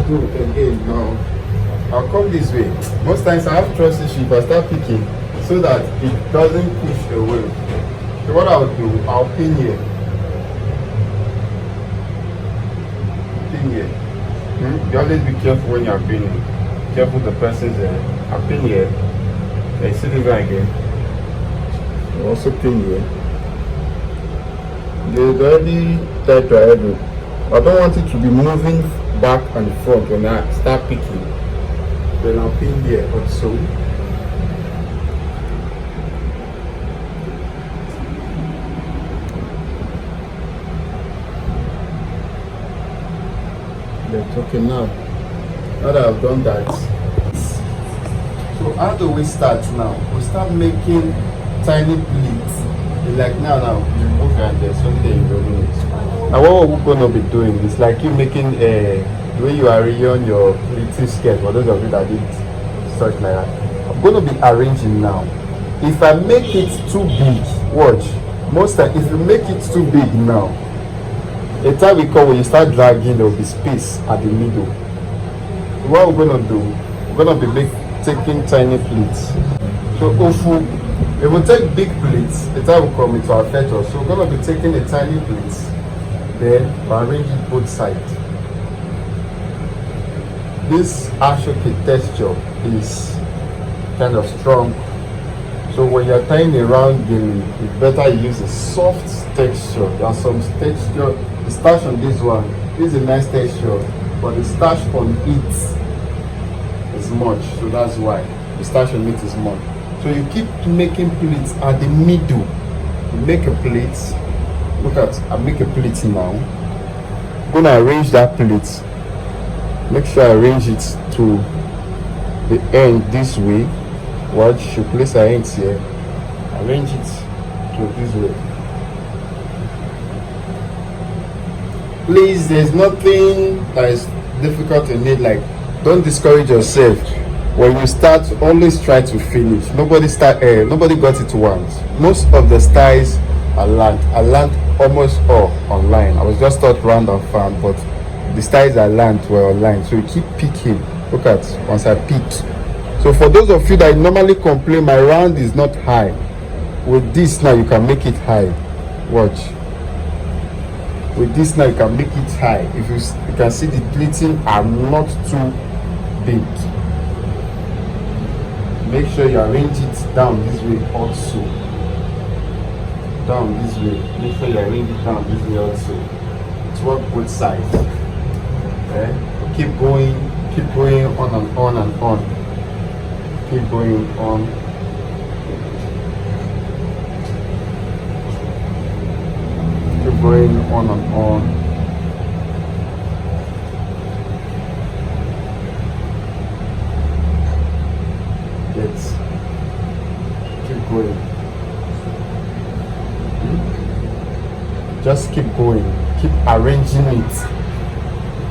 do again now, I'll come this way. Most times I have trust issue if I start picking so that it doesn't push away. So what I'll do, I'll pin here. Pin here. You always be careful when you're pinning. Careful the person's I'll pin here. I see the guy again. I'll also pin here. There's already tied to a head. I don't want it to be moving back and front when I start picking. Then I'll pin here also. That's okay now. Now that I've done that. So how do we start now? We start making tiny pleats. Like now, you move your hand there, something you're doing it. Now what we're going to be doing is like you making the way you arrange your little skirt, for those of you that did such like that. I'm going to be arranging now. If I make it too big, watch, most time if you make it too big now, the time we come when you start dragging, there will be space at the middle. What we're going to do, we're going to be taking tiny pleats. So if we take big plates, the time will come, it will affect us. So we're going to be taking a tiny plate, then we'll arrange it both sides. This ashoke texture is kind of strong. So when you're tying a round gele, it's better you use a soft texture. There's some texture, the starch on this one is a nice texture, but the starch on it is much. So that's why the starch on it is much. So you keep making pleats at the middle. You make a plate. Look at, I make a plate now. I'm gonna arrange that plate. Make sure I arrange it to the end this way. Watch, you place our ends here. Arrange it to this way. Please, there's nothing that is difficult in it. Like, don't discourage yourself. When you start, always try to finish. Nobody got it once. Most of the styles I learned almost all online. I was just taught round and fan, but the styles I learned were online. So you keep picking. Look at once I pick. So for those of you that normally complain my round is not high, with this now you can make it high. Watch. With this now you can make it high. If you can see the pleating are not too big. Make sure you arrange it down this way also. Down this way. Make sure you arrange it down this way also. To work both sides. Okay? Keep going on and on and on. Keep going on. Keep going on and on. Keep going. Just keep going. Keep arranging it.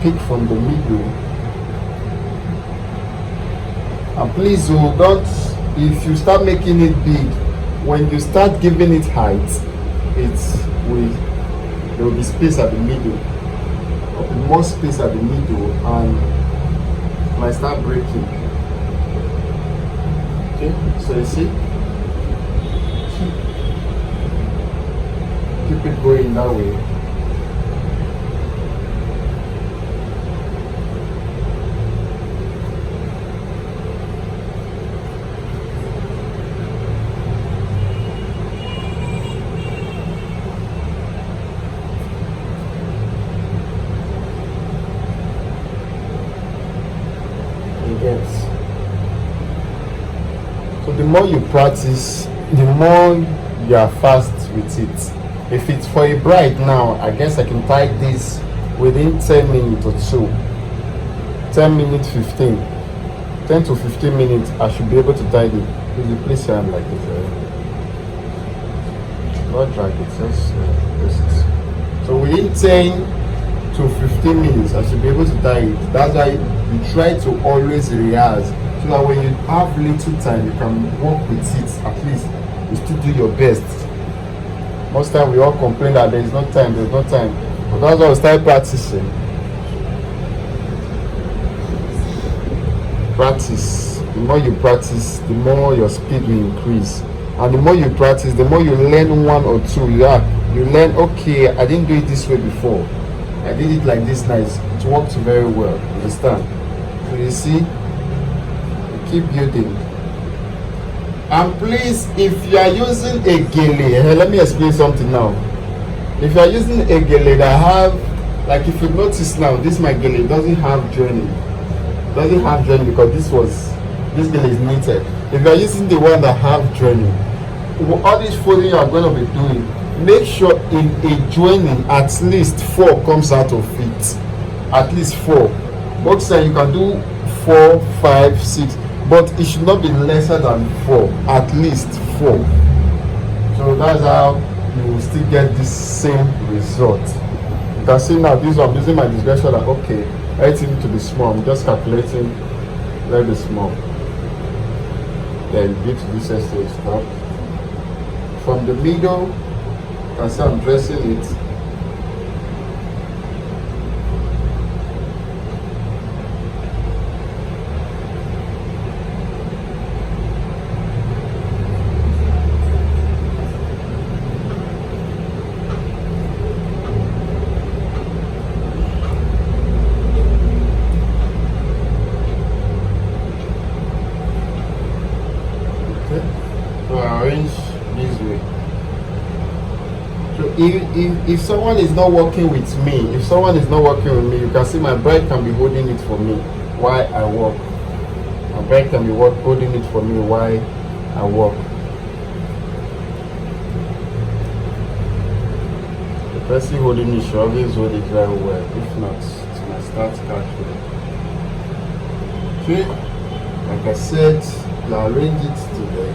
Pick from the middle. And please don't, if you start making it big, when you start giving it height, there will be space at the middle. There will be more space at the middle and it might start breaking. Okay, so you see, keep it going that way. Yes. So the more you practice, the more you are fast with it. If it's for a bride now, I guess I can tie this within 10 minutes or so. 10 minutes, 15. 10 to 15 minutes, I should be able to tie it. If you place your hand like this, not drag it, just so within 10 to 15 minutes, I should be able to tie it. That's why you try to always rehearse, so that when you have little time, you can work with it. At least you still do your best. Most time we all complain that there's no time, but that's why we start practicing. practice, the more your speed will increase. And the more you practice, the more you learn one or two. You learn, okay, I didn't do it this way before. I did it like this nice. It worked very well. You understand? So you see, you keep building. And please, if you are using a gele, let me explain something now. If you are using a gele that have, like if you notice now, this my gele doesn't have joining. Doesn't have joining because this gele is knitted. If you are using the one that have joining, all this folding you are going to be doing, make sure in a joining at least 4 comes out of it. At least 4. Both sides you can do 4, 5, 6, but it should not be lesser than 4. At least 4. So that's how you will still get this same result. You can see now this one, I'm using my discretion that okay, everything to be small. I'm just calculating very small. Then get to this stage, stop. From the middle, you can see I'm dressing it. Arrange this way. So if someone is not working with me, you can see my bride can be holding it for me while I work. My bride can be holding it for me while I work. The person holding it should always hold it very well. If not, it might start catching. Okay, like I said, you arrange it today.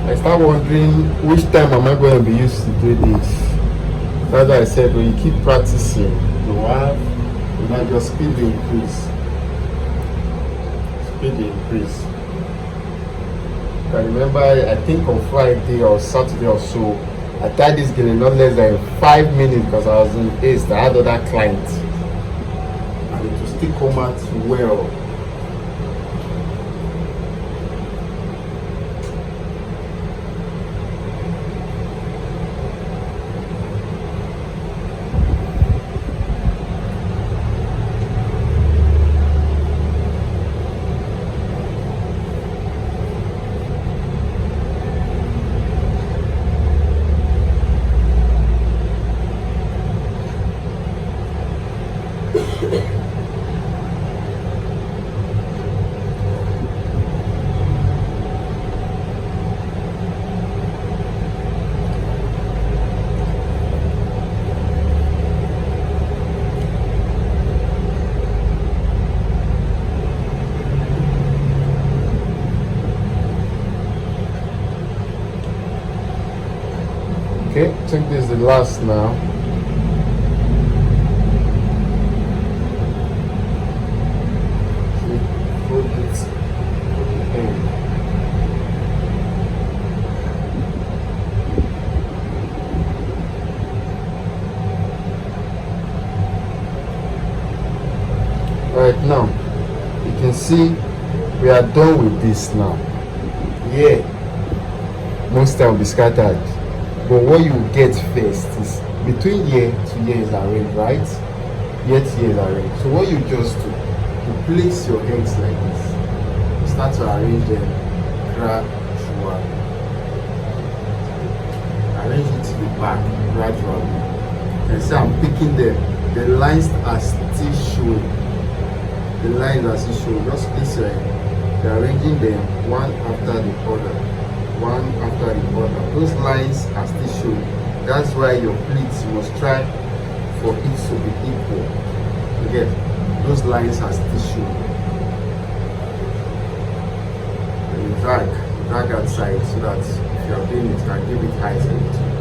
I start wondering which time am I going to be used to do this. That's why I said when you keep practicing, your speed will increase. I remember, I think on Friday or Saturday or so, I tied this gele not less than 5 minutes because I was in haste. I had other clients, and it will still come out well. Okay, I think this is the last now. Hold it at the end. Right now, you can see we are done with this now. Yeah, most time will be scattered. But what you get first is between year to year is arranged, right? Year to year is arranged. So what you just do, you place your eggs like this. You start to arrange them gradually. Arrange it to the back gradually. You can see I'm picking them. The lines are still showing. Just place your egg. You're arranging them one after the other. One after the other. Those lines are still showing. That's why your pleats, you must try for it to be equal. Again, those lines are still showing. And you drag outside so that if you are doing it, you can give it height a little.